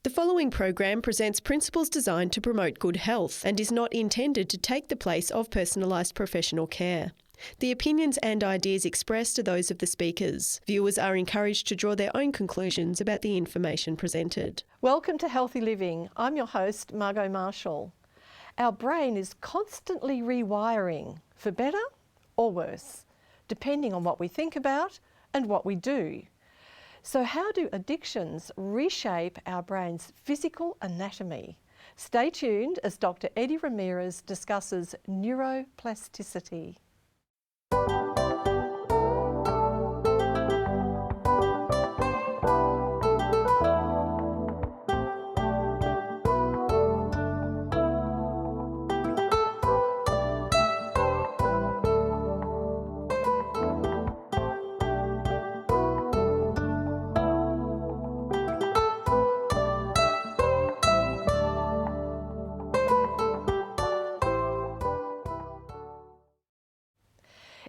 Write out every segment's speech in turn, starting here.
The following program presents principles designed to promote good health and is not intended to take the place of personalised professional care. The opinions and ideas expressed are those of the speakers. Viewers are encouraged to draw their own conclusions about the information presented. Welcome to Healthy Living. I'm your host, Margot Marshall. Our brain is constantly rewiring, for better or worse, depending on what we think about and what we do. So how do addictions reshape our brain's physical anatomy? Stay tuned as Dr. Eddie Ramirez discusses neuroplasticity.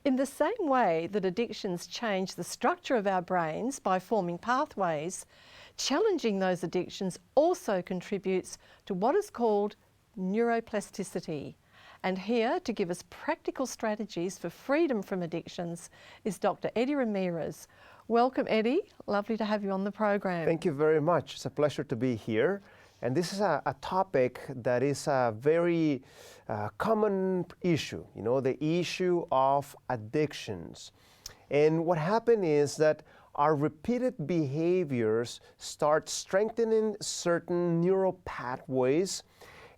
In the same way that addictions change the structure of our brains by forming pathways, challenging those addictions also contributes to what is called neuroplasticity. And here to give us practical strategies for freedom from addictions is Dr. Eddie Ramirez. Welcome, Eddie. Lovely to have you on the program. Thank you very much. It's a pleasure to be here. And this is a topic that is a very common issue, the issue of addictions. And what happened is that our repeated behaviors start strengthening certain neural pathways,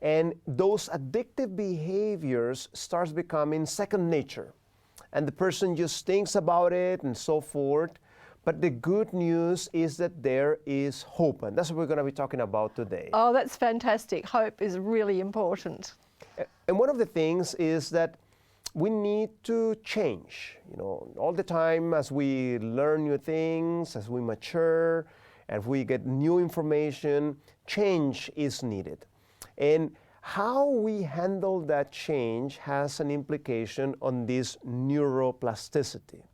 and those addictive behaviors starts becoming second nature. And the person just thinks about it and so forth. But the good news is that there is hope, and that's what we're going to be talking about today. Oh, that's fantastic. Hope is really important. And one of the things is that we need to change, all the time as we learn new things, as we mature, as we get new information, change is needed. And how we handle that change has an implication on this neuroplasticity.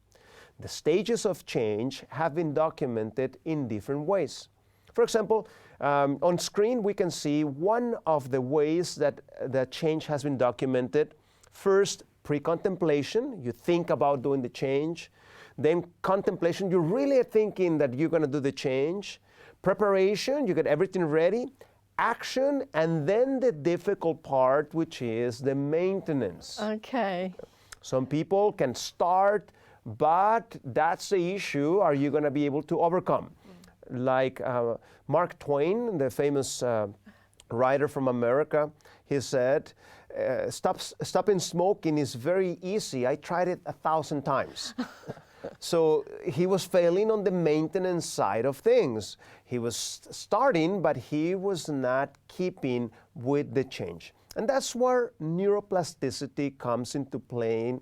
The stages of change have been documented in different ways. For example, on screen we can see one of the ways that change has been documented. First, pre-contemplation, you think about doing the change. Then contemplation, you really are thinking that you're going to do the change. Preparation, you get everything ready. Action, and then the difficult part, which is the maintenance. Okay. Some people can start, but that's the issue. Are you going to be able to overcome? Like Mark Twain, the famous writer from America, he said, stopping smoking is very easy. I tried it 1,000 times. So he was failing on the maintenance side of things. He was starting, but he was not keeping with the change. And that's where neuroplasticity comes into play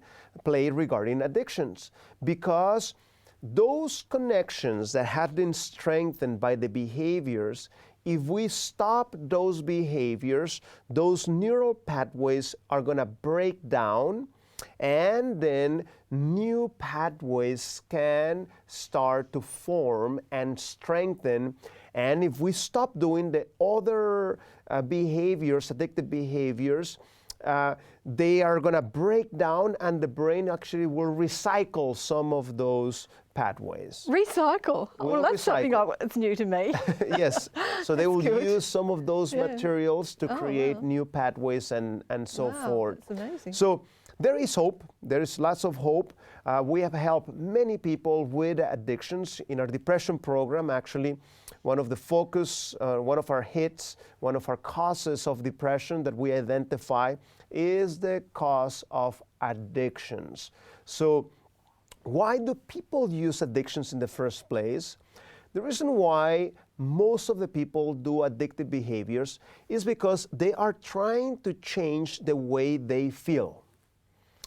regarding addictions, because those connections that have been strengthened by the behaviors, if we stop those behaviors, those neural pathways are going to break down, and then new pathways can start to form and strengthen. And if we stop doing the other behaviors, addictive behaviors, they are going to break down, and the brain actually will recycle some of those pathways. Recycle? Well, that's something that's new to me. Yes. So they will good. use some of those materials to create new pathways and so forth. That's amazing. So there is hope. There is lots of hope. We have helped many people with addictions. In our depression program, actually, one of the focus, one of our hits, one of our causes of depression that we identify is the cause of addictions. So why do people use addictions in the first place? The reason why most of the people do addictive behaviors is because they are trying to change the way they feel.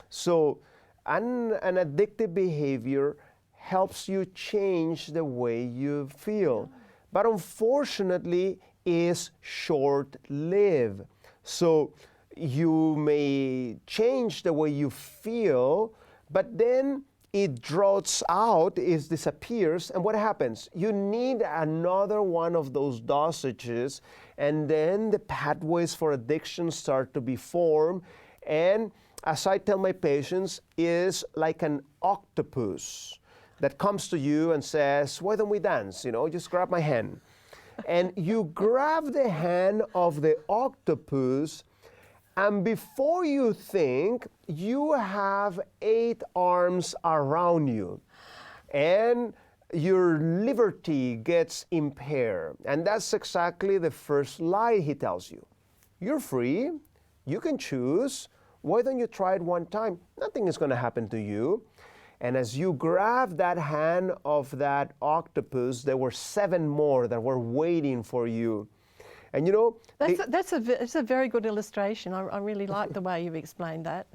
So an addictive behavior helps you change the way you feel. But unfortunately, is short-lived. So you may change the way you feel, but then it draws out, it disappears, and what happens? You need another one of those dosages, and then the pathways for addiction start to be formed. And as I tell my patients, is like an octopus that comes to you and says, why don't we dance? Just grab my hand. And you grab the hand of the octopus, and before you think, you have 8 arms around you. And your liberty gets impaired. And that's exactly the first lie he tells you. You're free. You can choose. Why don't you try it one time? Nothing is going to happen to you. And as you grab that hand of that octopus, there were 7 more that were waiting for you. And that's a very good illustration. I really like the way you've explained that.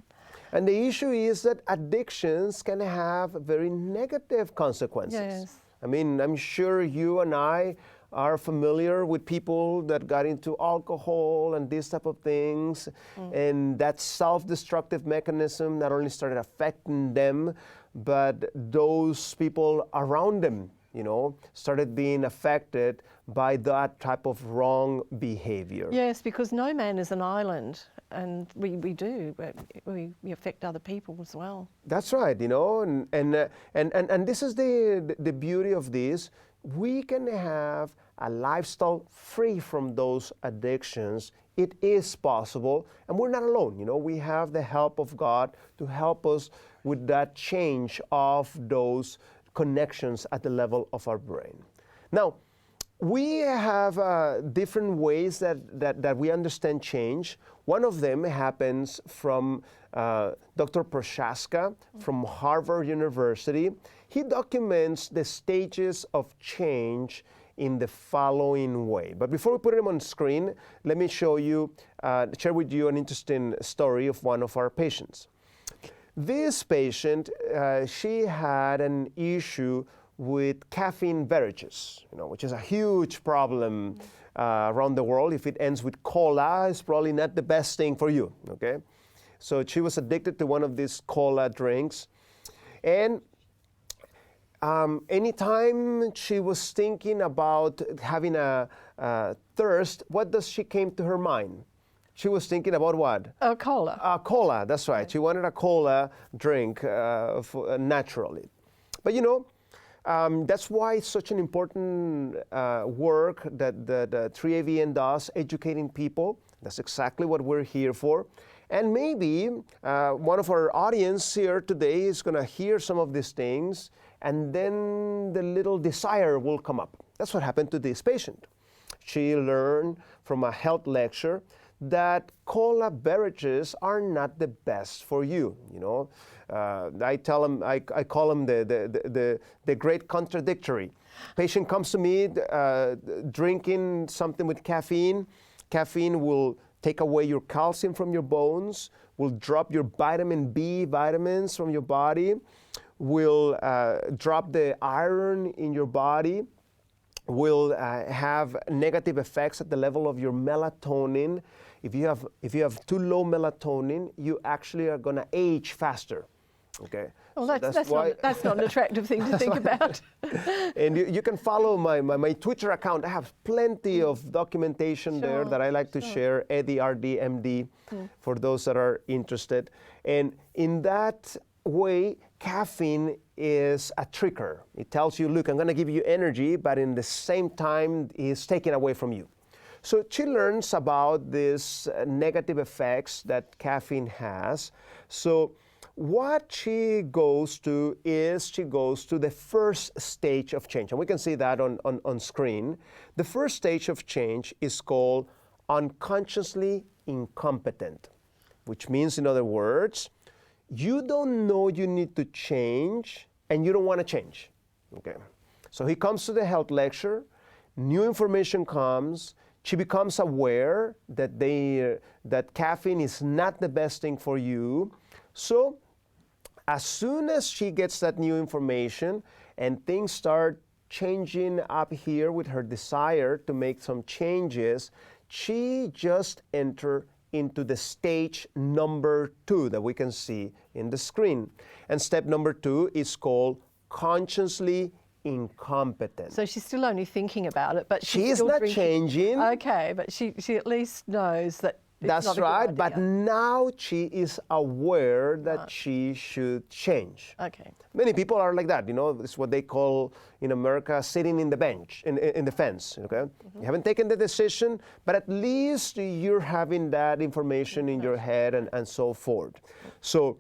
And the issue is that addictions can have very negative consequences. Yes. I mean, I'm sure you and I are familiar with people that got into alcohol and these type of things. And that self-destructive mechanism not only started affecting them, but those people around them, started being affected by that type of wrong behavior. Yes, because no man is an island, and we do, but we affect other people as well. That's right, and this is the beauty of this. We can have a lifestyle free from those addictions. It is possible, and we're not alone. We have the help of God to help us with that change of those connections at the level of our brain. Now, we have different ways that we understand change. One of them happens from Dr. Prochaska from Harvard University. He documents the stages of change in the following way. But before we put him on screen, let me share with you an interesting story of one of our patients. This patient, she had an issue with caffeine beverages, which is a huge problem around the world. If it ends with cola, it's probably not the best thing for you, okay? So she was addicted to one of these cola drinks. And anytime she was thinking about having a thirst, what does she came to her mind? She was thinking about what? Cola. Cola, that's right. She wanted a cola drink naturally. But that's why it's such an important work that the 3AVN does, educating people. That's exactly what we're here for. And maybe one of our audience here today is going to hear some of these things, and then the little desire will come up. That's what happened to this patient. She learned from a health lecture that cola beverages are not the best for you. I call them the great contradictory. Patient comes to me drinking something with caffeine. Caffeine will take away your calcium from your bones, will drop your vitamin B vitamins from your body, will drop the iron in your body, will have negative effects at the level of your melatonin. If you have too low melatonin, you actually are going to age faster. Okay. Well, that's not an attractive thing to think about. And you can follow my Twitter account. I have plenty of documentation there that I like to share, Eddie RD MD, for those that are interested. And in that way, caffeine is a tricker. It tells you, look, I'm going to give you energy, but in the same time, it's taken away from you. So she learns about these negative effects that caffeine has. So what she goes to is she goes to the first stage of change. And we can see that on screen. The first stage of change is called unconsciously incompetent, which means, in other words, you don't know you need to change and you don't want to change. Okay. So he comes to the health lecture, new information comes, she becomes aware that caffeine is not the best thing for you. So as soon as she gets that new information and things start changing up here with her desire to make some changes, she just enters into the stage number 2 that we can see in the screen. And step number 2 is called consciously incompetent. So she's still only thinking about it, but She is still not drinking. changing. Okay, but she at least knows that it's That's not a good right, idea. but now she is aware that she should change. Okay. Many people are like that, it's what they call in America sitting in the bench, in the fence, okay? You haven't taken the decision, but at least you're having that information in your head and so forth. So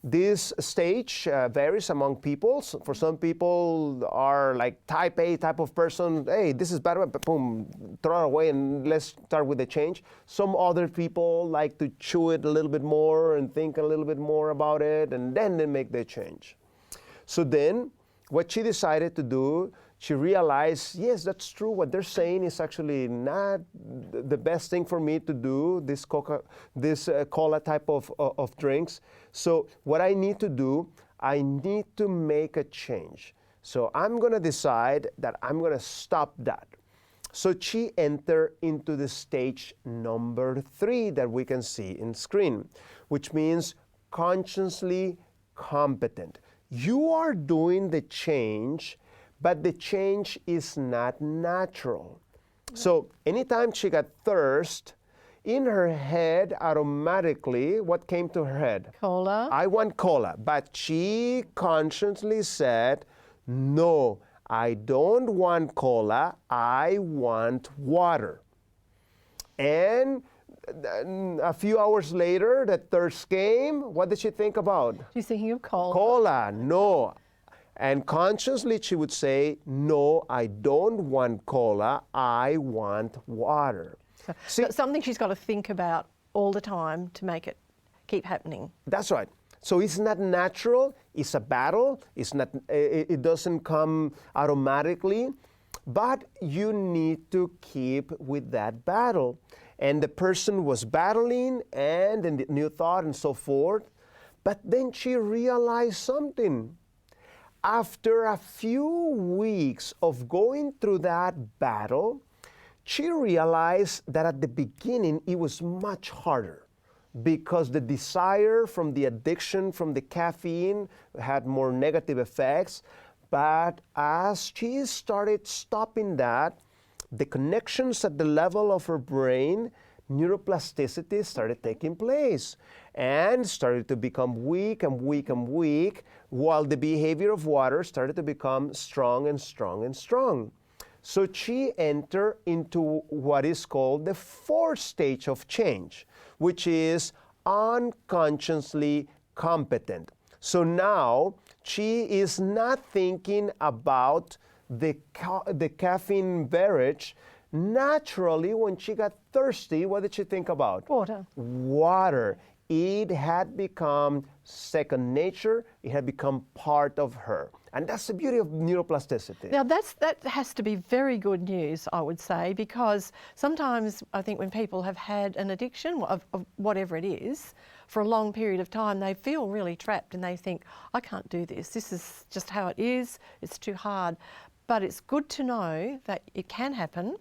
this stage varies among people. So for some people are like type A type of person, hey, this is bad, boom, throw it away and let's start with the change. Some other people like to chew it a little bit more and think a little bit more about it, and then they make the change. So then what she decided to do, she realized, yes, that's true. What they're saying is actually not the best thing for me to do, this cola type of drinks. So what I need to do, I need to make a change. So I'm going to decide that I'm going to stop that. So she entered into the stage number 3 that we can see in screen, which means consciously competent. You are doing the change, but the change is not natural. So anytime she got thirst, in her head automatically, what came to her head? Cola. I want cola. But she consciously said, no, I don't want cola, I want water. And a few hours later, the thirst came. What did she think about? She's thinking of cola. Cola, no. And consciously she would say, no, I don't want cola, I want water. So that's something she's got to think about all the time to make it keep happening. That's right. So it's not natural, it's a battle, it doesn't come automatically, but you need to keep with that battle. And the person was battling and the new thought and so forth, but then she realized something. After a few weeks of going through that battle, she realized that at the beginning it was much harder because the desire from the addiction from the caffeine had more negative effects. But as she started stopping that, the connections at the level of her brain, neuroplasticity started taking place and started to become weak and weak and weak, while the behavior of water started to become strong and strong and strong. So she entered into what is called the 4th stage of change, which is unconsciously competent. So now she is not thinking about the caffeine beverage. Naturally, when she got thirsty, what did she think about? Water. Water. It had become second nature. It had become part of her. And that's the beauty of neuroplasticity. Now that has to be very good news, I would say, because sometimes I think when people have had an addiction of whatever it is for a long period of time, they feel really trapped and they think, I can't do this. This is just how it is. It's too hard. But it's good to know that it can happen.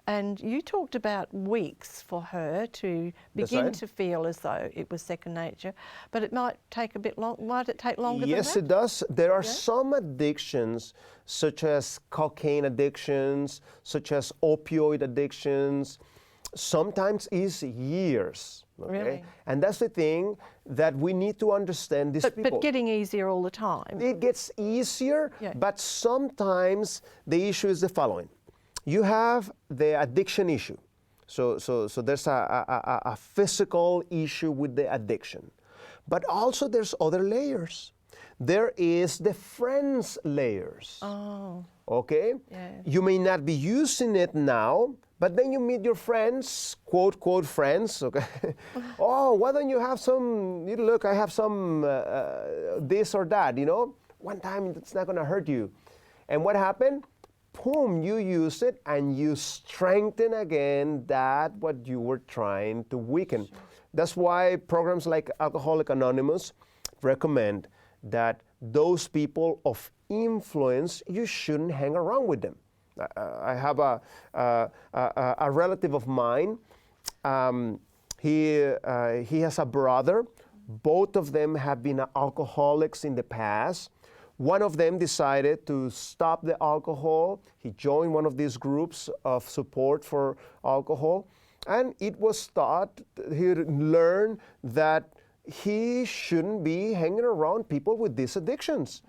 And you talked about weeks for her to begin to feel as though it was second nature, but it might take a bit long. Might it take longer than that? Yes, it does. There are some addictions, such as cocaine addictions, such as opioid addictions. Sometimes it's years. Okay? Really? And that's the thing that we need to understand these people. But getting easier all the time. It gets easier, but sometimes the issue is the following. You have the addiction issue. So there's a physical issue with the addiction. But also there's other layers. There is the friends layers. Oh. Okay? Yeah. You may not be using it now, but then you meet your friends, quote, quote, friends, okay? Oh, why don't you have some, look, I have some this or that, One time, it's not going to hurt you. And what happened? Boom, you use it and you strengthen again what you were trying to weaken. Sure. That's why programs like Alcoholics Anonymous recommend that those people of influence, you shouldn't hang around with them. I have a relative of mine. He has a brother. Both of them have been alcoholics in the past. One of them decided to stop the alcohol. He joined one of these groups of support for alcohol. And it was taught, he learned that he shouldn't be hanging around people with these addictions.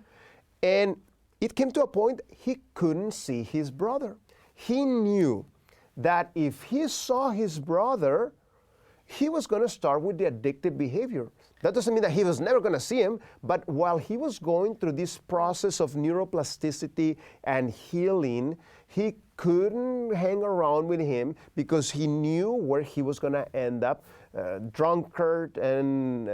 And it came to a point he couldn't see his brother. He knew that if he saw his brother, he was going to start with the addictive behavior. That doesn't mean that he was never going to see him, but while he was going through this process of neuroplasticity and healing, he couldn't hang around with him because he knew where he was going to end up, drunkard and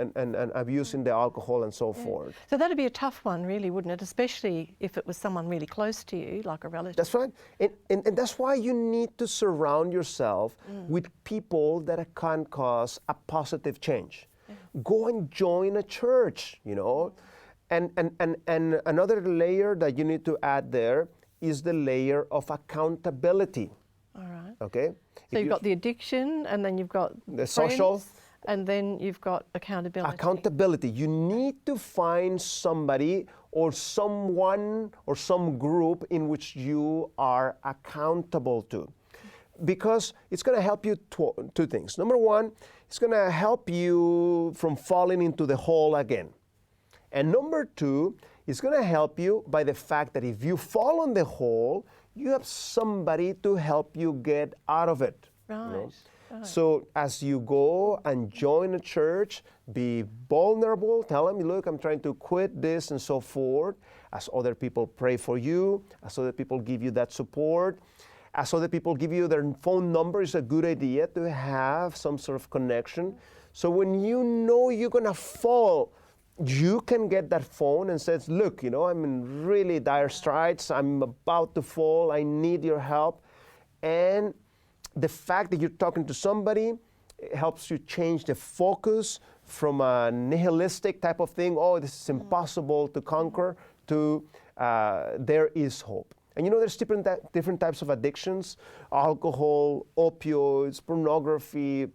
abusing the alcohol and so forth. So that'd be a tough one, really, wouldn't it? Especially if it was someone really close to you, like a relative. That's right. And that's why you need to surround yourself with people that can cause a positive change. Go and join a church, you know. And another layer that you need to add there is the layer of accountability. All right. Okay? So you've got the addiction, and then you've got the friends, social, and then you've got accountability. Accountability. You need to find somebody or someone or some group in which you are accountable to. Because it's going to help you two things. Number one, it's going to help you from falling into the hole again. And number two, it's going to help you by the fact that if you fall in the hole, you have somebody to help you get out of it. Right. You know? Right. So as you go and join a church, be vulnerable, tell them, look, I'm trying to quit this and so forth. As other people pray for you, as other people give you that support, as other people give you their phone number, it's a good idea to have some sort of connection. So when you know you're going to fall, you can get that phone and says, look, you know, I'm in really dire straits. I'm about to fall. I need your help. And the fact that you're talking to somebody helps you change the focus from a nihilistic type of thing, oh, this is impossible to conquer, to there is hope. And you know, there's different types of addictions: alcohol, opioids, pornography,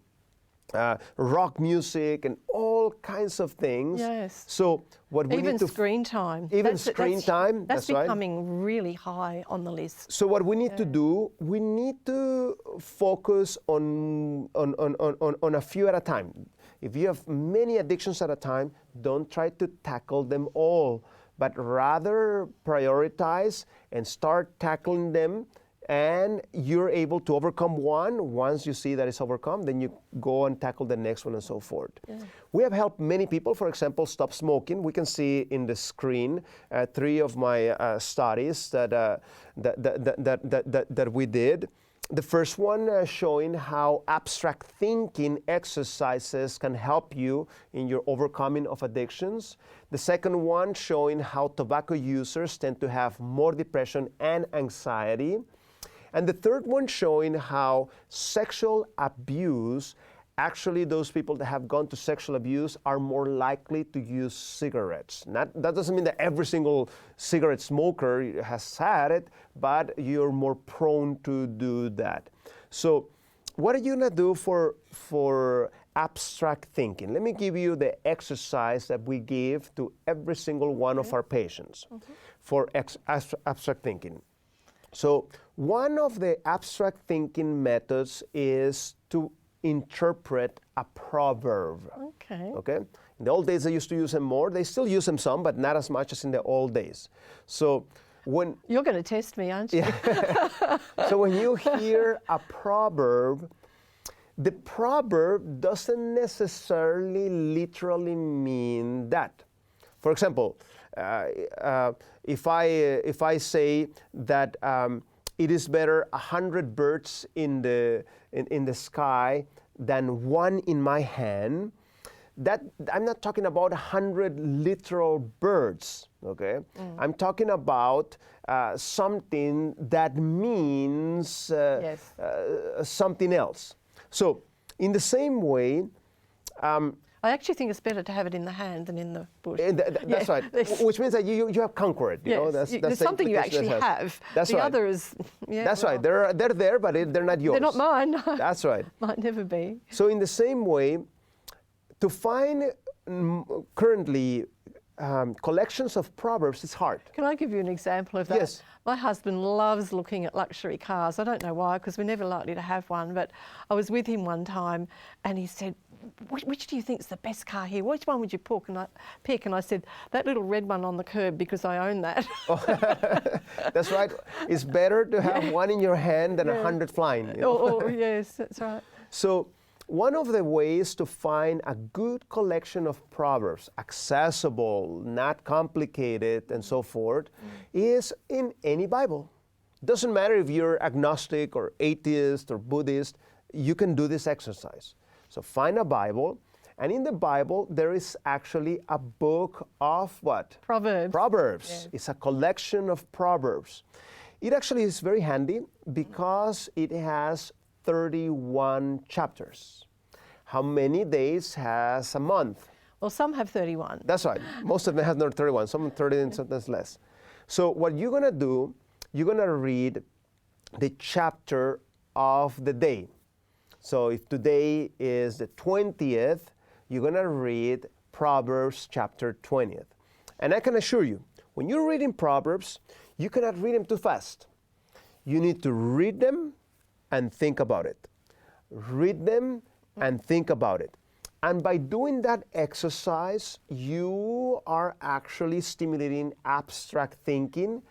rock music, and all kinds of things. Yes. So what we even need to screen time. Even screen time. That's right. becoming really high on the list. So what we need to do, we need to focus on a few at a time. If you have many addictions at a time, don't try to tackle them all, but rather prioritize and start tackling them, and you're able to overcome one. Once you see that it's overcome, then you go and tackle the next one and so forth. Yeah. We have helped many people, for example, stop smoking. We can see in the screen 3 of my studies that we did. The first one showing how abstract thinking exercises can help you in your overcoming of addictions. The second one showing how tobacco users tend to have more depression and anxiety. And the third one showing how sexual abuse, actually those people that have gone to sexual abuse are more likely to use cigarettes. That doesn't mean that every single cigarette smoker has had it, but you're more prone to do that. So what are you going to do for abstract thinking? Let me give you the exercise that we give to every single one of our patients for abstract thinking. So one of the abstract thinking methods is to interpret a proverb. Okay? In the old days, they used to use them more. They still use them some, but not as much as in the old days. So when... You're going to test me, aren't you? Yeah. So when you hear a proverb, the proverb doesn't necessarily literally mean that. For example, if I say that it is better 100 birds in the sky than one in my hand, that I'm not talking about 100 literal birds. Okay, I'm talking about something that means something else. So in the same way. I actually think it's better to have it in the hand than in the bush. That's right. Which means that you have conquered. You know, that's there's something you actually have. That's the right. other is. Yeah, that's right. They're there, but they're not yours. They're not mine. No. That's right. Might never be. So in the same way, to find currently collections of proverbs is hard. Can I give you an example of that? Yes. My husband loves looking at luxury cars. I don't know why, because we're never likely to have one, but I was with him one time and he said, which do you think is the best car here? Which one would you pick? And I said, that little red one on the curb, because I own that. That's right. It's better to have one in your hand than 100 flying. You know? Yes, that's right. So one of the ways to find a good collection of proverbs, accessible, not complicated, and so forth, is in any Bible. Doesn't matter if you're agnostic or atheist or Buddhist, you can do this exercise. So find a Bible, and in the Bible there is actually a book of what? Proverbs. Proverbs. Yeah. It's a collection of proverbs. It actually is very handy because it has 31 chapters. How many days has a month? Well, some have 31. That's right. Most of them have not 31. Some 30 and sometimes less. So what you're going to do, you're going to read the chapter of the day. So if today is the 20th, you're going to read Proverbs chapter 20th. And I can assure you, when you're reading Proverbs, you cannot read them too fast. You need to read them and think about it. Read them and think about it. And by doing that exercise, you are actually stimulating abstract thinking.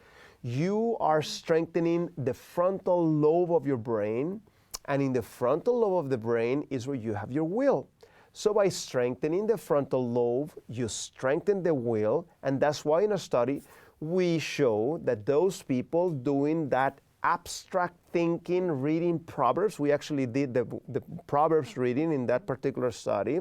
You are strengthening the frontal lobe of your brain. And in the frontal lobe of the brain is where you have your will. So by strengthening the frontal lobe, you strengthen the will. And that's why in a study, we show that those people doing that abstract thinking, reading Proverbs, we actually did the Proverbs reading in that particular study,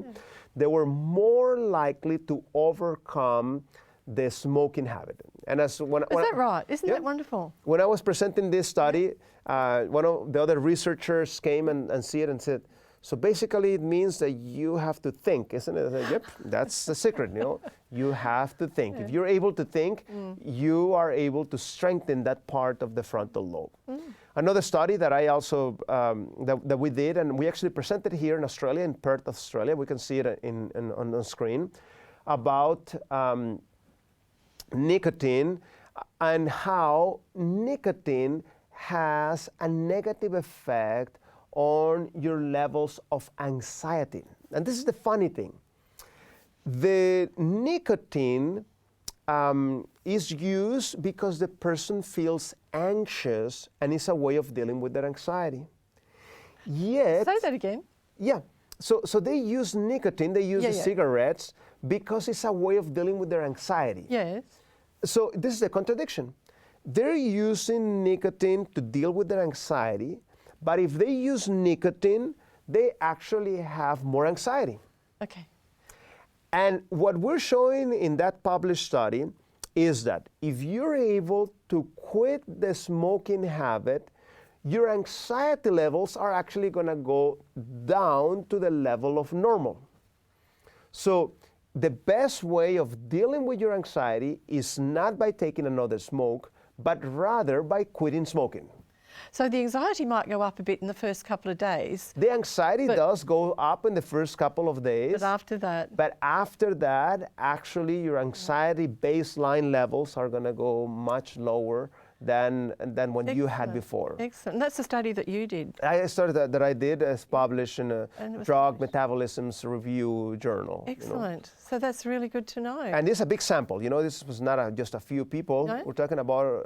they were more likely to overcome the smoking habit. And as when, Is that right? Isn't that wonderful? When I was presenting this study, one of the other researchers came and see it and said, so basically it means that you have to think, isn't it? I said, yep, that's the secret, you know. You have to think. If you're able to think, you are able to strengthen that part of the frontal lobe. Another study that I also, that we did, and we actually presented here in Australia, in Perth, Australia, we can see it on the screen, about nicotine and how nicotine has a negative effect on your levels of anxiety. And this is the funny thing. The nicotine is used because the person feels anxious and it's a way of dealing with their anxiety. Yet, Say that again. Yeah. So they use nicotine, they use the cigarettes because it's a way of dealing with their anxiety. Yes. So this is a contradiction. They're using nicotine to deal with their anxiety, but if they use nicotine, they actually have more anxiety. Okay. And what we're showing in that published study is that if you're able to quit the smoking habit, your anxiety levels are actually going to go down to the level of normal. So the best way of dealing with your anxiety is not by taking another smoke, but rather by quitting smoking. So the anxiety might go up a bit in the first couple of days. The anxiety does go up in the first couple of days. But after that? But after that, actually your anxiety baseline levels are going to go much lower than when you had before. Excellent. And that's the study that you did. I started that I did as published in a Drug Metabolism's Review journal. Excellent. You know. So that's really good to know. And this is a big sample. You know, this was not just a few people. No? We're talking about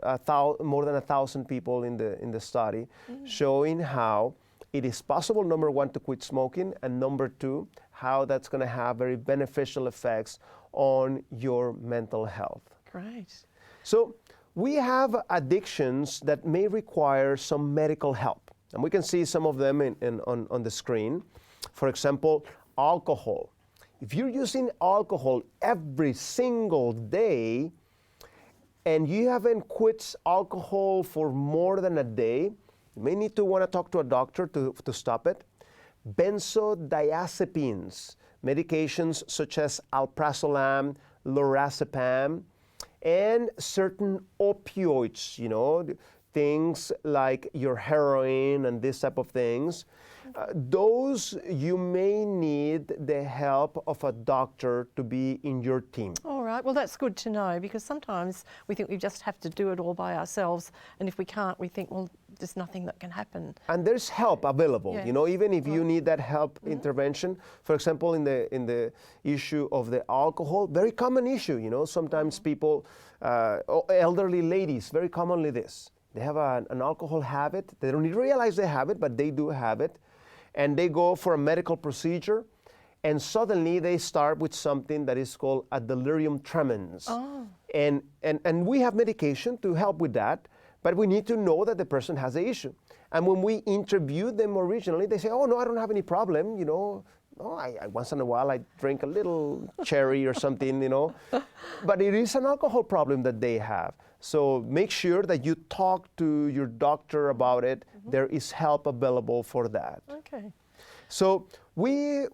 more than 1,000 people in the study, showing how it is possible, number one, to quit smoking, and number two, how that's going to have very beneficial effects on your mental health. Great. So we have addictions that may require some medical help. And we can see some of them on the screen. For example, alcohol. If you're using alcohol every single day and you haven't quit alcohol for more than a day, you may need to want to talk to a doctor to stop it. benzodiazepines, medications such as alprazolam, lorazepam, and certain opioids, you know, things like your heroin and this type of things. Those you may need the help of a doctor to be in your team. All right, well that's good to know, because sometimes we think we just have to do it all by ourselves, and if we can't, we think, well, there's nothing that can happen. And there's help available, Yes. you know, even if you Right. need that help intervention. For example, in the issue of the alcohol, very common issue, you know, sometimes people, elderly ladies, very commonly this. They have an alcohol habit. They don't even realize they have it, but they do have it. And they go for a medical procedure, and suddenly they start with something that is called a delirium tremens. Oh. And we have medication to help with that, but we need to know that the person has the issue. And when we interview them originally, they say, oh, no, I don't have any problem, you know. Oh, I once in a while I drink a little cherry or something, you know. But it is an alcohol problem that they have. So make sure that you talk to your doctor about it. There is help available for that. Okay. So we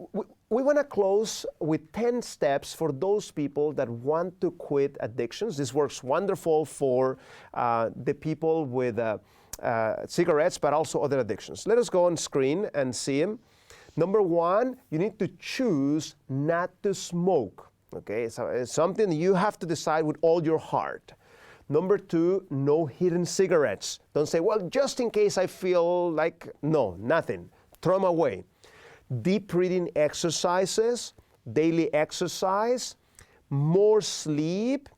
want to close with 10 steps for those people that want to quit addictions. This works wonderful for the people with cigarettes, but also other addictions. Let us go on screen and see them. Number one, you need to choose not to smoke. Okay, so it's something you have to decide with all your heart. Number two, no hidden cigarettes. Don't say, well, just in case I feel like, no, nothing. Throw them away. Deep breathing exercises, daily exercise, more sleep,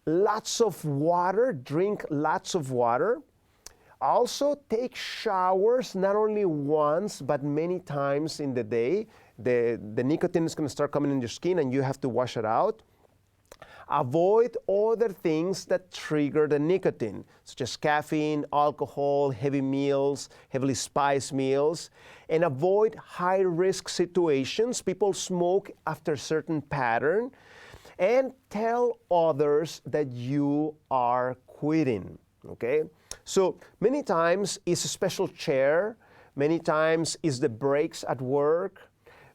lots of water, drink lots of water. Also take showers, not only once, but many times in the day. The nicotine is going to start coming in your skin and you have to wash it out. Avoid other things that trigger the nicotine, such as caffeine, alcohol, heavy meals, heavily spiced meals, and avoid high-risk situations. People smoke after a certain pattern, and tell others that you are quitting, okay? So many times it's a special chair, many times it's the breaks at work,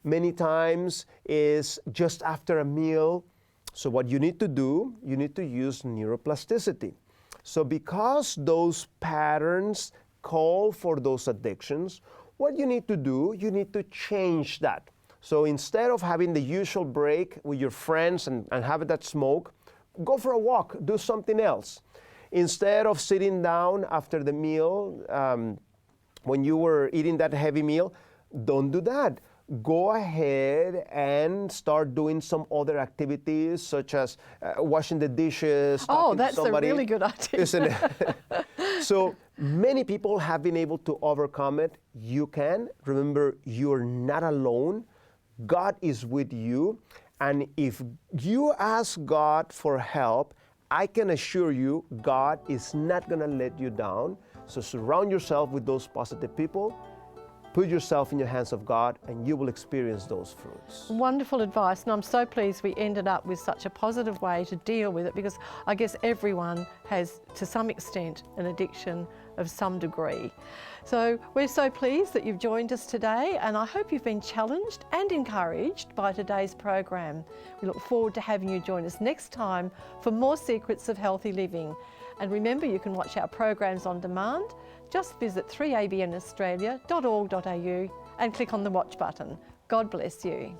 many times is just after a meal. So what you need to do, you need to use neuroplasticity. So because those patterns call for those addictions, what you need to do, you need to change that. So instead of having the usual break with your friends and have that smoke, go for a walk, do something else. Instead of sitting down after the meal, when you were eating that heavy meal, don't do that. Go ahead and start doing some other activities, such as washing the dishes. Oh, talking that's to somebody, a really good idea. isn't it? So many people have been able to overcome it. You can. Remember, you're not alone. God is with you. And if you ask God for help, I can assure you God is not going to let you down. So surround yourself with those positive people. Put yourself in the hands of God, and you will experience those fruits. Wonderful advice, and I'm so pleased we ended up with such a positive way to deal with it, because I guess everyone has, to some extent, an addiction of some degree. So we're so pleased that you've joined us today, and I hope you've been challenged and encouraged by today's program. We look forward to having you join us next time for more secrets of healthy living. And remember, you can watch our programs on demand. Just visit 3abnaustralia.org.au and click on the watch button. God bless you.